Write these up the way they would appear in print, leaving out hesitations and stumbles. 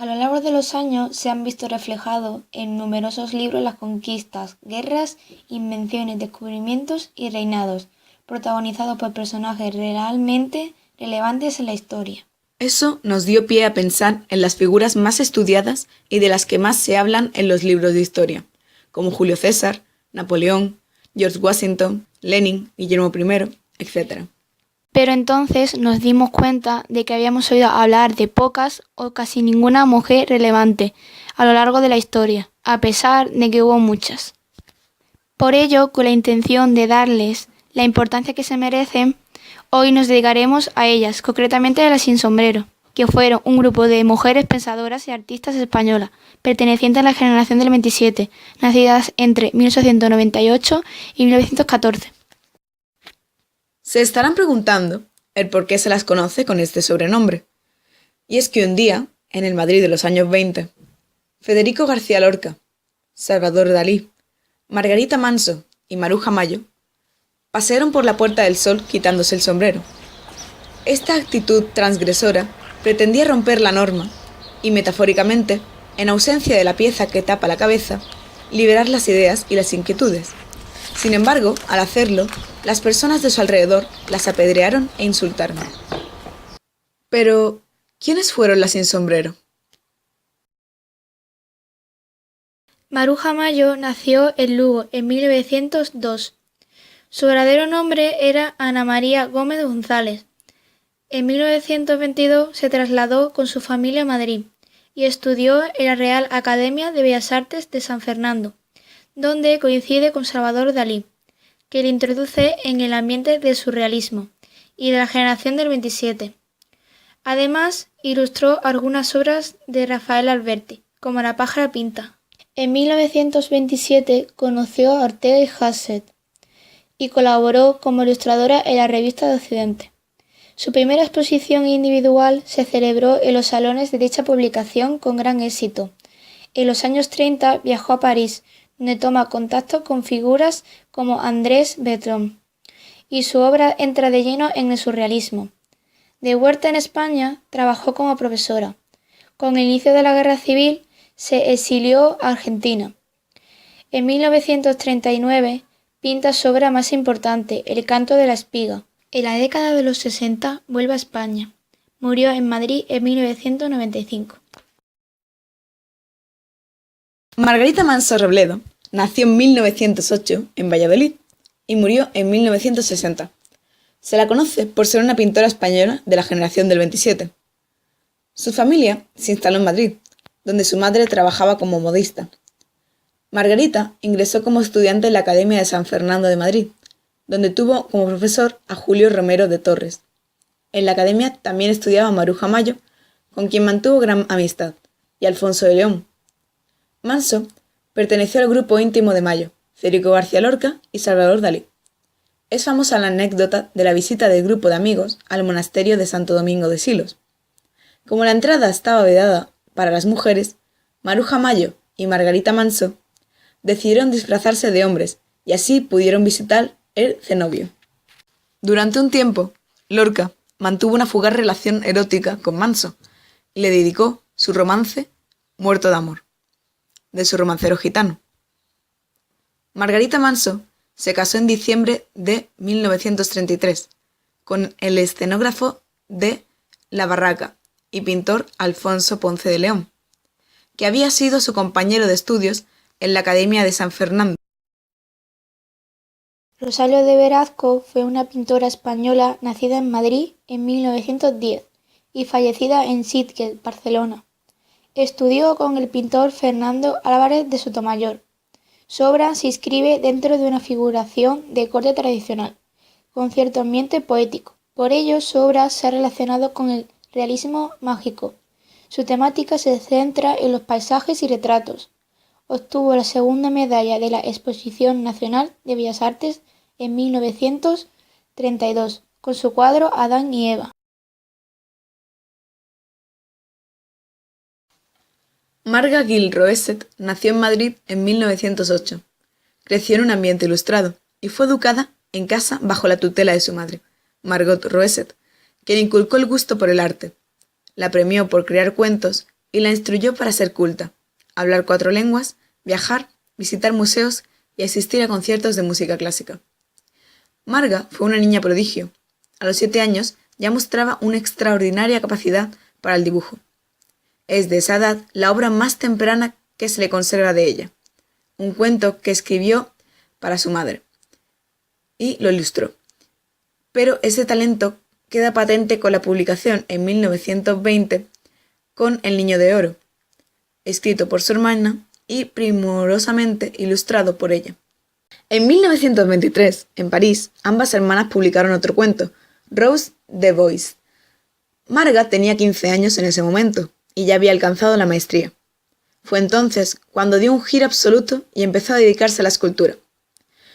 A lo largo de los años se han visto reflejados en numerosos libros las conquistas, guerras, invenciones, descubrimientos y reinados, protagonizados por personajes realmente relevantes en la historia. Eso nos dio pie a pensar en las figuras más estudiadas y de las que más se hablan en los libros de historia, como Julio César, Napoleón, George Washington, Lenin, Guillermo I, etc. Pero entonces nos dimos cuenta de que habíamos oído hablar de pocas o casi ninguna mujer relevante a lo largo de la historia, a pesar de que hubo muchas. Por ello, con la intención de darles la importancia que se merecen, hoy nos dedicaremos a ellas, concretamente a las sin sombrero, que fueron un grupo de mujeres pensadoras y artistas españolas, pertenecientes a la generación del 27, nacidas entre 1898 y 1914. Se estarán preguntando el por qué se las conoce con este sobrenombre. Y es que un día, en el Madrid de los años 20, Federico García Lorca, Salvador Dalí, Margarita Manso y Maruja Mayo pasearon por la Puerta del Sol quitándose el sombrero. Esta actitud transgresora pretendía romper la norma y, metafóricamente, en ausencia de la pieza que tapa la cabeza, liberar las ideas y las inquietudes. Sin embargo, al hacerlo, las personas de su alrededor las apedrearon e insultaron. Pero, ¿quiénes fueron las sin sombrero? Maruja Mayo nació en Lugo en 1902. Su verdadero nombre era Ana María Gómez González. En 1922 se trasladó con su familia a Madrid y estudió en la Real Academia de Bellas Artes de San Fernando, donde coincide con Salvador Dalí, que le introduce en el ambiente del surrealismo y de la generación del 27. Además, ilustró algunas obras de Rafael Alberti, como La pájara pinta. En 1927 conoció a Ortega y Gasset y colaboró como ilustradora en la Revista de Occidente. Su primera exposición individual se celebró en los salones de dicha publicación con gran éxito. En los años 30 viajó a París, donde toma contacto con figuras como Andrés Breton, y su obra entra de lleno en el surrealismo. De vuelta en España, trabajó como profesora. Con el inicio de la Guerra Civil, se exilió a Argentina. En 1939 pinta su obra más importante, El canto de la espiga. En la década de los 60 vuelve a España. Murió en Madrid en 1995. Margarita Manso Robledo nació en 1908 en Valladolid y murió en 1960. Se la conoce por ser una pintora española de la generación del 27. Su familia se instaló en Madrid, donde su madre trabajaba como modista. Margarita ingresó como estudiante en la Academia de San Fernando de Madrid, donde tuvo como profesor a Julio Romero de Torres. En la academia también estudiaba Maruja Mayo, con quien mantuvo gran amistad, y Alfonso de León. Manso perteneció al grupo íntimo de Mayo, Federico García Lorca y Salvador Dalí. Es famosa la anécdota de la visita del grupo de amigos al monasterio de Santo Domingo de Silos. Como la entrada estaba vedada para las mujeres, Maruja Mayo y Margarita Manso decidieron disfrazarse de hombres y así pudieron visitar el cenobio. Durante un tiempo, Lorca mantuvo una fugaz relación erótica con Manso y le dedicó su romance Muerto de amor, de su romancero gitano. Margarita Manso se casó en diciembre de 1933 con el escenógrafo de La Barraca y pintor Alfonso Ponce de León, que había sido su compañero de estudios en la Academia de San Fernando. Rosario de Velasco fue una pintora española nacida en Madrid en 1910 y fallecida en Sitges, Barcelona. Estudió con el pintor Fernando Álvarez de Sotomayor. Su obra se inscribe dentro de una figuración de corte tradicional, con cierto ambiente poético. Por ello, su obra se ha relacionado con el realismo mágico. Su temática se centra en los paisajes y retratos. Obtuvo la segunda medalla de la Exposición Nacional de Bellas Artes en 1932, con su cuadro Adán y Eva. Marga Gil Roesset nació en Madrid en 1908. Creció en un ambiente ilustrado y fue educada en casa bajo la tutela de su madre, Margot Roesset, quien inculcó el gusto por el arte. La premió por crear cuentos y la instruyó para ser culta, hablar 4 lenguas, viajar, visitar museos y asistir a conciertos de música clásica. Marga fue una niña prodigio. A los 7 años ya mostraba una extraordinaria capacidad para el dibujo. Es de esa edad la obra más temprana que se le conserva de ella, un cuento que escribió para su madre, y lo ilustró. Pero ese talento queda patente con la publicación en 1920 con El Niño de Oro, escrito por su hermana y primorosamente ilustrado por ella. En 1923, en París, ambas hermanas publicaron otro cuento, Rose the Voice. Marga tenía 15 años en ese momento y ya había alcanzado la maestría. Fue entonces cuando dio un giro absoluto y empezó a dedicarse a la escultura.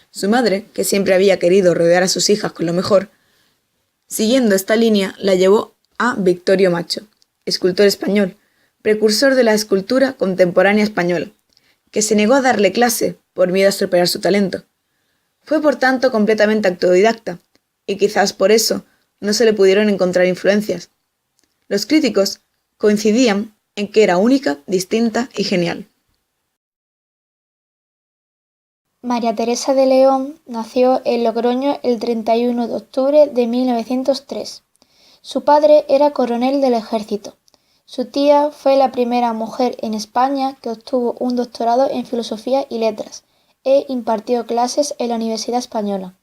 Su madre, que siempre había querido rodear a sus hijas con lo mejor, siguiendo esta línea la llevó a Victorio Macho, escultor español, precursor de la escultura contemporánea española, que se negó a darle clase por miedo a estropear su talento. Fue por tanto completamente autodidacta, y quizás por eso no se le pudieron encontrar influencias. Los críticos coincidían en que era única, distinta y genial. María Teresa de León nació en Logroño el 31 de octubre de 1903. Su padre era coronel del ejército. Su tía fue la primera mujer en España que obtuvo un doctorado en Filosofía y Letras e impartió clases en la Universidad Española.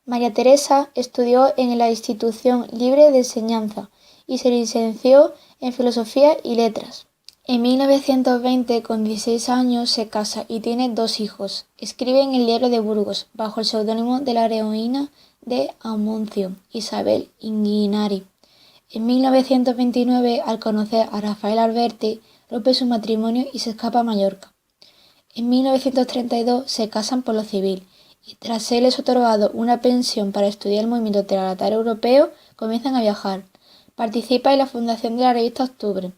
María Teresa estudió en la Institución Libre de Enseñanza y se licenció en Filosofía y Letras. En 1920, con 16 años, se casa y tiene 2 hijos. Escribe en el Diario de Burgos, bajo el seudónimo de la heroína de Amuncio, Isabel Inguinari. En 1929, al conocer a Rafael Alberti, rompe su matrimonio y se escapa a Mallorca. En 1932 se casan por lo civil y tras serles otorgado una pensión para estudiar el movimiento trinitario europeo, comienzan a viajar. Participa en la fundación de la revista Octubre,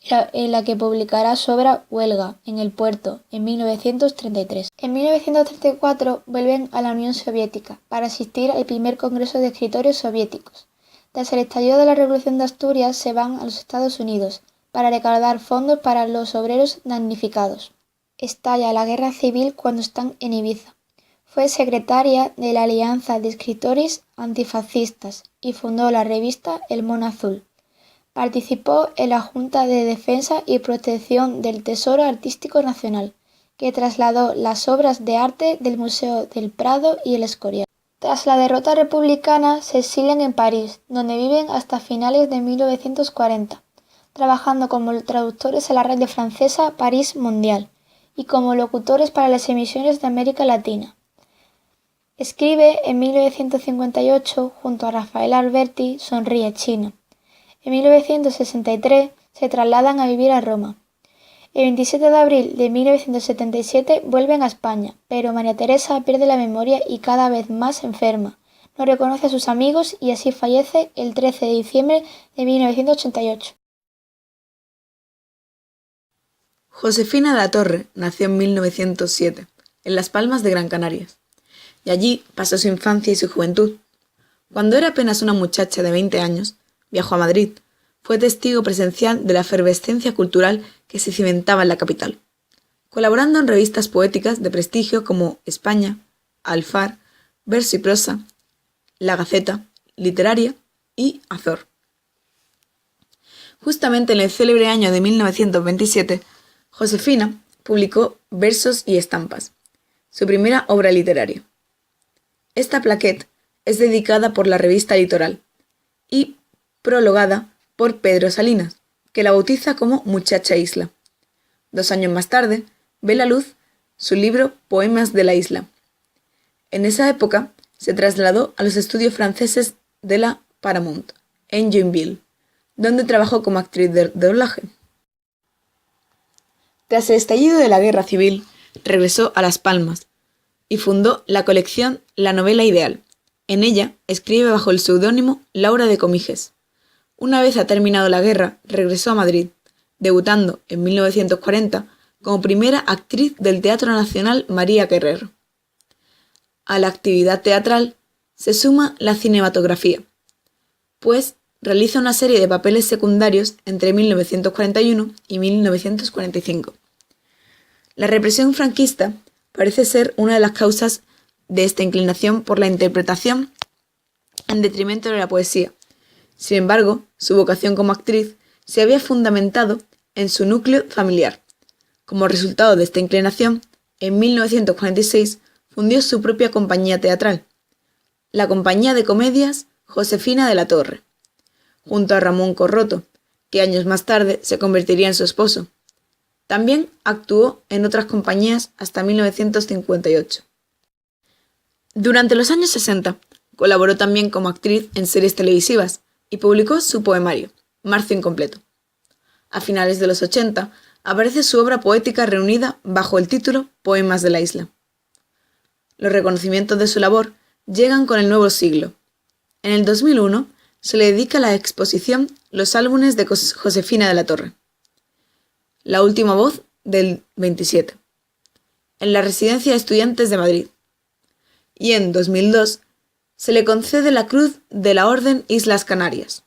en la que publicará su obra Huelga, en el puerto, en 1933. En 1934 vuelven a la Unión Soviética para asistir al primer Congreso de Escritores Soviéticos. Tras el estallido de la Revolución de Asturias se van a los Estados Unidos para recaudar fondos para los obreros damnificados. Estalla la guerra civil cuando están en Ibiza. Fue secretaria de la Alianza de Escritores Antifascistas y fundó la revista El Mono Azul. Participó en la Junta de Defensa y Protección del Tesoro Artístico Nacional, que trasladó las obras de arte del Museo del Prado y el Escorial. Tras la derrota republicana se exilian en París, donde viven hasta finales de 1940, trabajando como traductores en la radio francesa París Mundial y como locutores para las emisiones de América Latina. Escribe en 1958 junto a Rafael Alberti Sonríe China. En 1963 se trasladan a vivir a Roma. El 27 de abril de 1977 vuelven a España, pero María Teresa pierde la memoria y cada vez más enferma. No reconoce a sus amigos y así fallece el 13 de diciembre de 1988. Josefina de la Torre nació en 1907, en Las Palmas de Gran Canaria, y allí pasó su infancia y su juventud. Cuando era apenas una muchacha de 20 años, viajó a Madrid. Fue testigo presencial de la efervescencia cultural que se cimentaba en la capital, colaborando en revistas poéticas de prestigio como España, Alfar, Verso y Prosa, La Gaceta, Literaria y Azor. Justamente en el célebre año de 1927, Josefina publicó Versos y Estampas, su primera obra literaria. Esta plaquette es dedicada por la revista Litoral y prologada por Pedro Salinas, que la bautiza como Muchacha Isla. 2 años más tarde, ve la luz su libro Poemas de la Isla. En esa época, se trasladó a los estudios franceses de la Paramount, en Joinville, donde trabajó como actriz de doblaje. Tras el estallido de la Guerra Civil, regresó a Las Palmas y fundó la colección La Novela Ideal. En ella escribe bajo el seudónimo Laura de Comiges. Una vez ha terminado la guerra, regresó a Madrid, debutando en 1940 como primera actriz del Teatro Nacional María Guerrero. A la actividad teatral se suma la cinematografía, pues realiza una serie de papeles secundarios entre 1941 y 1945. La represión franquista parece ser una de las causas de esta inclinación por la interpretación en detrimento de la poesía. Sin embargo, su vocación como actriz se había fundamentado en su núcleo familiar. Como resultado de esta inclinación, en 1946 fundió su propia compañía teatral, la Compañía de Comedias Josefina de la Torre, junto a Ramón Corroto, que años más tarde se convertiría en su esposo. También actuó en otras compañías hasta 1958. Durante los años 60, colaboró también como actriz en series televisivas y publicó su poemario, Marzo Incompleto. A finales de los 80, aparece su obra poética reunida bajo el título Poemas de la Isla. Los reconocimientos de su labor llegan con el nuevo siglo. En el 2001 se le dedica la exposición Los álbumes de Josefina de la Torre, La última voz del 27, en la Residencia de Estudiantes de Madrid. Y en 2002 se le concede la Cruz de la Orden Islas Canarias.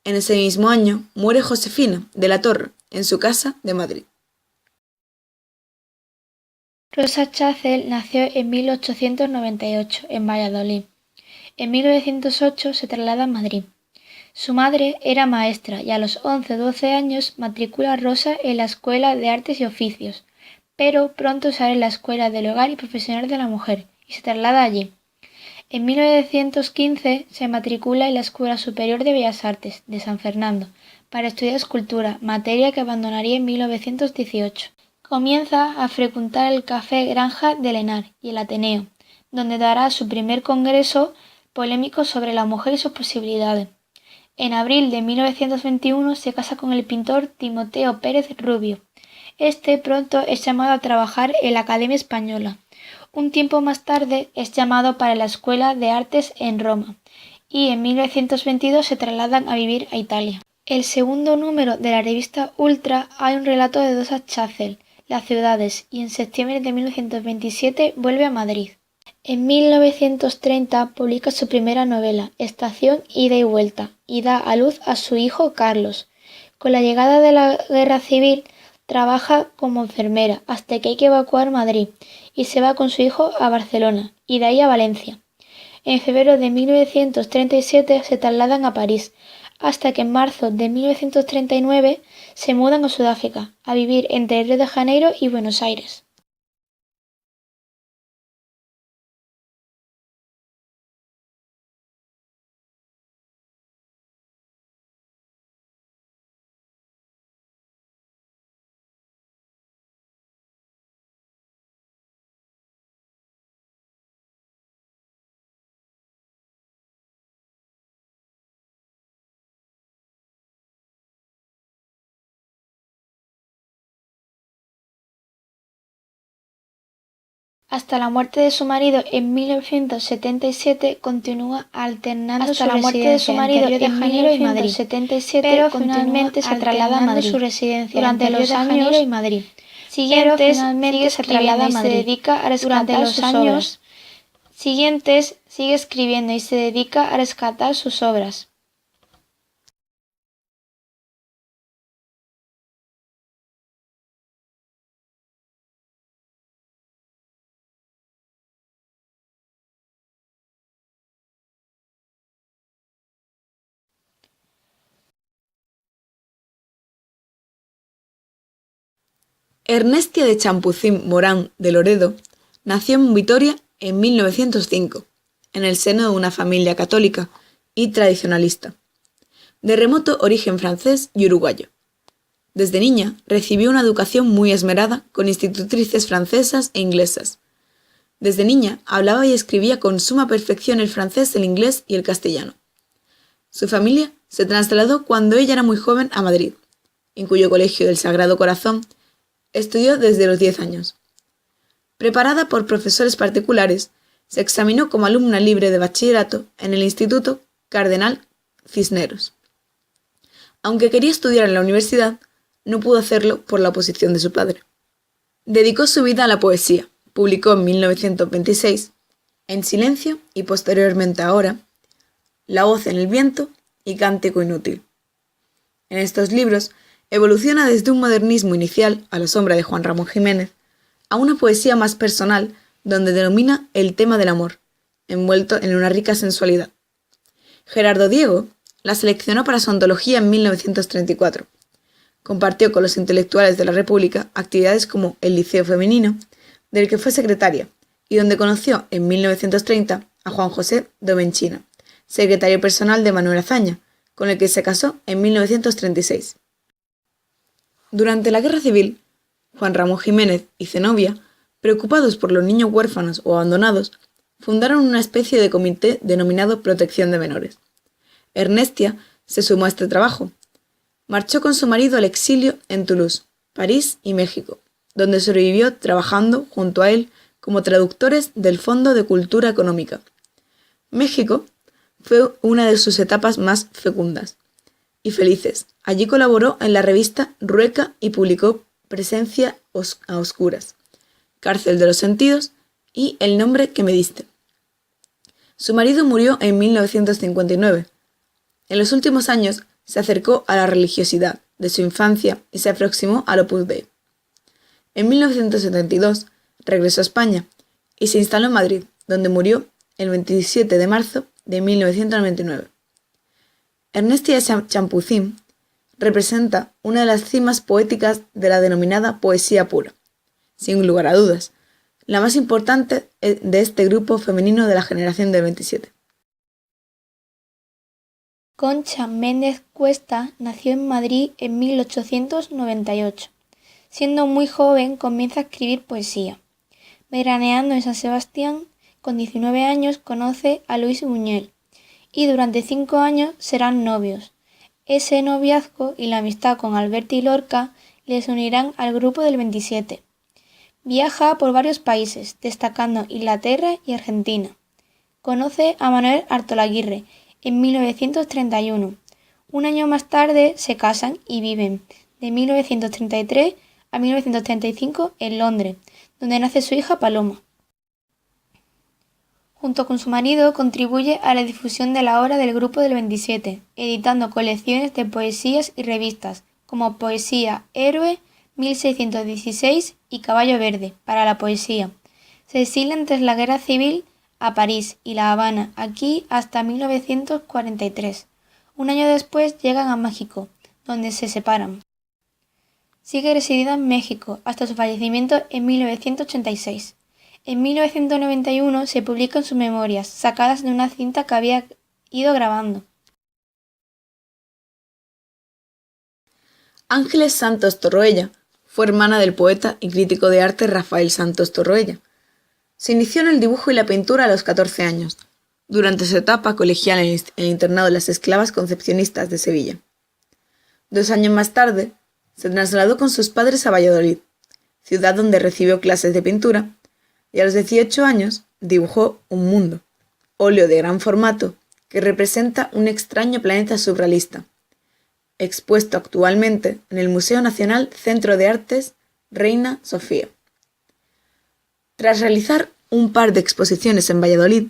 En ese mismo año muere Josefina de la Torre en su casa de Madrid. Rosa Chacel nació en 1898 en Valladolid. En 1908 se traslada a Madrid. Su madre era maestra y a los 11 o 12 años matricula a Rosa en la Escuela de Artes y Oficios, pero pronto sale en la Escuela del Hogar y Profesional de la Mujer y se traslada allí. En 1915 se matricula en la Escuela Superior de Bellas Artes de San Fernando para estudiar escultura, materia que abandonaría en 1918. Comienza a frecuentar el Café Granja del Henar y el Ateneo, donde dará su primer congreso polémico sobre la mujer y sus posibilidades. En abril de 1921 se casa con el pintor Timoteo Pérez Rubio. Este pronto es llamado a trabajar en la Academia Española. Un tiempo más tarde es llamado para la Escuela de Artes en Roma y en 1922 se trasladan a vivir a Italia. El segundo número de la revista Ultra hay un relato de Rosa Chacel, Las ciudades, y en septiembre de 1927 vuelve a Madrid. En 1930 publica su primera novela, Estación Ida y Vuelta, y da a luz a su hijo Carlos. Con la llegada de la Guerra Civil, trabaja como enfermera hasta que hay que evacuar Madrid y se va con su hijo a Barcelona y de ahí a Valencia. En febrero de 1937 se trasladan a París, hasta que en marzo de 1939 se mudan a Sudáfrica, a vivir entre Río de Janeiro y Buenos Aires. Hasta la muerte de su marido en 1977 continúa alternando su residencia entre Río de Janeiro y Madrid, pero finalmente se traslada a Madrid su residencia durante los años y Madrid. Siguientes se traslada a Madrid. Se dedica a rescatar sus obras. Siguientes sigue escribiendo y se dedica a rescatar sus obras. Ernestia de Champucín Morán de Loredo nació en Vitoria en 1905, en el seno de una familia católica y tradicionalista, de remoto origen francés y uruguayo. Desde niña recibió una educación muy esmerada con institutrices francesas e inglesas. Desde niña hablaba y escribía con suma perfección el francés, el inglés y el castellano. Su familia se trasladó cuando ella era muy joven a Madrid, en cuyo colegio del Sagrado Corazón estudió desde los 10 años. Preparada por profesores particulares, se examinó como alumna libre de bachillerato en el Instituto Cardenal Cisneros. Aunque quería estudiar en la universidad, no pudo hacerlo por la oposición de su padre. Dedicó su vida a la poesía. Publicó en 1926, En silencio y posteriormente Ahora, La voz en el viento y Cántico inútil. En estos libros evoluciona desde un modernismo inicial a la sombra de Juan Ramón Jiménez a una poesía más personal donde denomina el tema del amor, envuelto en una rica sensualidad. Gerardo Diego la seleccionó para su antología en 1934. Compartió con los intelectuales de la República actividades como el Liceo Femenino, del que fue secretaria, y donde conoció en 1930 a Juan José Domenchina, secretario personal de Manuel Azaña, con el que se casó en 1936. Durante la Guerra Civil, Juan Ramón Jiménez y Zenobia, preocupados por los niños huérfanos o abandonados, fundaron una especie de comité denominado Protección de Menores. Ernestia se sumó a este trabajo. Marchó con su marido al exilio en Toulouse, París y México, donde sobrevivió trabajando junto a él como traductores del Fondo de Cultura Económica. México fue una de sus etapas más fecundas y felices. Allí colaboró en la revista Rueca y publicó Presencia a Oscuras, Cárcel de los Sentidos y El nombre que me diste. Su marido murió en 1959. En los últimos años se acercó a la religiosidad de su infancia y se aproximó al Opus Dei. En 1972 regresó a España y se instaló en Madrid, donde murió el 27 de marzo de 1999. Ernestia Champucín representa una de las cimas poéticas de la denominada poesía pura, sin lugar a dudas, la más importante de este grupo femenino de la generación del 27. Concha Méndez Cuesta nació en Madrid en 1898. Siendo muy joven comienza a escribir poesía. Veraneando en San Sebastián, con 19 años conoce a Luis Buñuel y durante 5 años serán novios. Ese noviazgo y la amistad con Alberti Lorca les unirán al grupo del 27. Viaja por varios países, destacando Inglaterra y Argentina. Conoce a Manuel Artolaguirre en 1931. Un año más tarde se casan y viven de 1933 a 1935 en Londres, donde nace su hija Paloma. Junto con su marido contribuye a la difusión de la obra del grupo del 27, editando colecciones de poesías y revistas como Poesía Héroe 1616 y Caballo Verde para la poesía. Se exilian tras la Guerra Civil a París y La Habana, aquí hasta 1943. Un año después llegan a México, donde se separan. Sigue residida en México hasta su fallecimiento en 1986. En 1991 se publican sus memorias, sacadas de una cinta que había ido grabando. Ángeles Santos Torroella fue hermana del poeta y crítico de arte Rafael Santos Torroella. Se inició en el dibujo y la pintura a los 14 años, durante su etapa colegial en el internado de las esclavas concepcionistas de Sevilla. 2 años más tarde, se trasladó con sus padres a Valladolid, ciudad donde recibió clases de pintura, y a los 18 años dibujó Un mundo, óleo de gran formato que representa un extraño planeta surrealista, expuesto actualmente en el Museo Nacional Centro de Artes Reina Sofía. Tras realizar un par de exposiciones en Valladolid,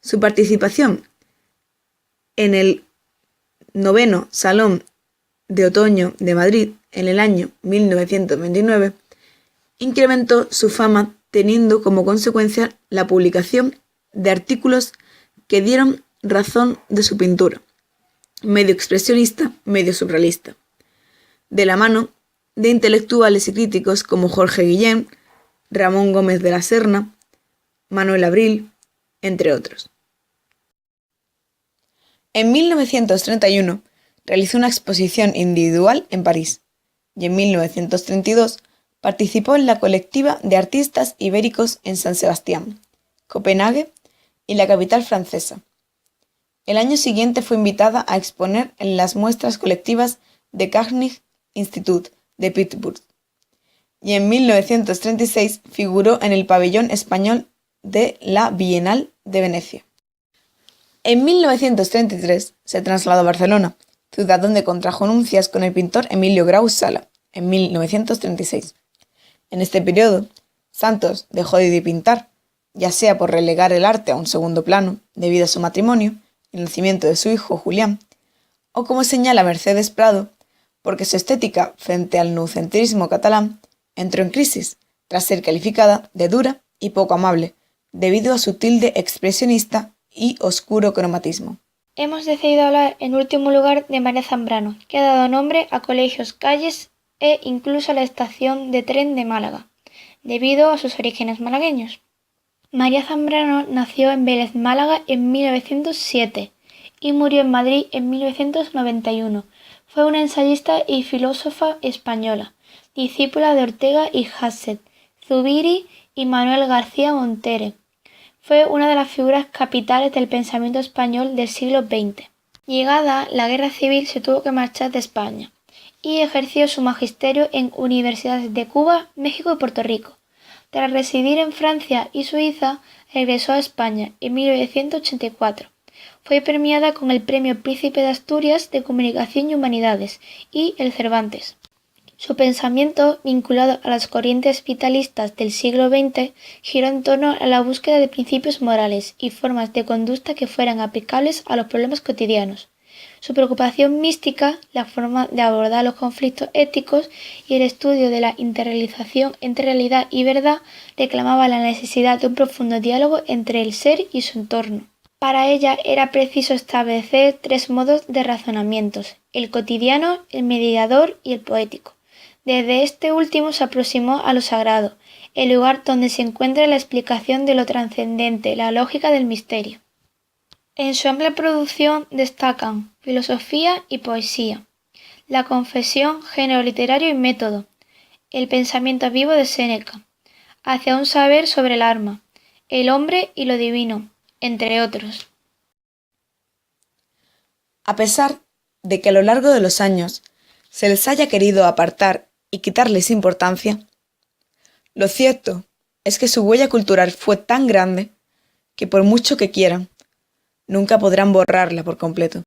su participación en el 9º Salón de Otoño de Madrid en el año 1929 incrementó su fama, teniendo como consecuencia la publicación de artículos que dieron razón de su pintura, medio expresionista, medio surrealista, de la mano de intelectuales y críticos como Jorge Guillén, Ramón Gómez de la Serna, Manuel Abril, entre otros. En 1931 realizó una exposición individual en París y en 1932 participó en la colectiva de artistas ibéricos en San Sebastián, Copenhague y la capital francesa. El año siguiente fue invitada a exponer en las muestras colectivas de Carnegie Institute de Pittsburgh y en 1936 figuró en el pabellón español de la Bienal de Venecia. En 1933 se trasladó a Barcelona, ciudad donde contrajo nupcias con el pintor Emilio Grau Sala, en 1936. En este periodo, Santos dejó de pintar, ya sea por relegar el arte a un segundo plano debido a su matrimonio y el nacimiento de su hijo Julián, o como señala Mercedes Prado, porque su estética frente al noucentrismo catalán entró en crisis, tras ser calificada de dura y poco amable, debido a su tilde expresionista y oscuro cromatismo. Hemos decidido hablar en último lugar de María Zambrano, que ha dado nombre a colegios, calles e incluso a la estación de tren de Málaga, debido a sus orígenes malagueños. María Zambrano nació en Vélez, Málaga, en 1907 y murió en Madrid en 1991. Fue una ensayista y filósofa española, discípula de Ortega y Gasset, Zubiri y Manuel García Montere. Fue una de las figuras capitales del pensamiento español del siglo XX. Llegada la Guerra Civil, se tuvo que marchar de España y ejerció su magisterio en universidades de Cuba, México y Puerto Rico. Tras residir en Francia y Suiza, regresó a España en 1984. Fue premiada con el Premio Príncipe de Asturias de Comunicación y Humanidades y el Cervantes. Su pensamiento, vinculado a las corrientes vitalistas del siglo XX, giró en torno a la búsqueda de principios morales y formas de conducta que fueran aplicables a los problemas cotidianos. Su preocupación mística, la forma de abordar los conflictos éticos y el estudio de la interrealización entre realidad y verdad reclamaba la necesidad de un profundo diálogo entre el ser y su entorno. Para ella era preciso establecer tres modos de razonamientos: el cotidiano, el mediador y el poético. Desde este último se aproximó a lo sagrado, el lugar donde se encuentra la explicación de lo trascendente, la lógica del misterio. En su amplia producción destacan filosofía y poesía, la confesión, género literario y método, el pensamiento vivo de Séneca, hacia un saber sobre el alma, el hombre y lo divino, entre otros. A pesar de que a lo largo de los años se les haya querido apartar y quitarles importancia, lo cierto es que su huella cultural fue tan grande que por mucho que quieran, nunca podrán borrarla por completo.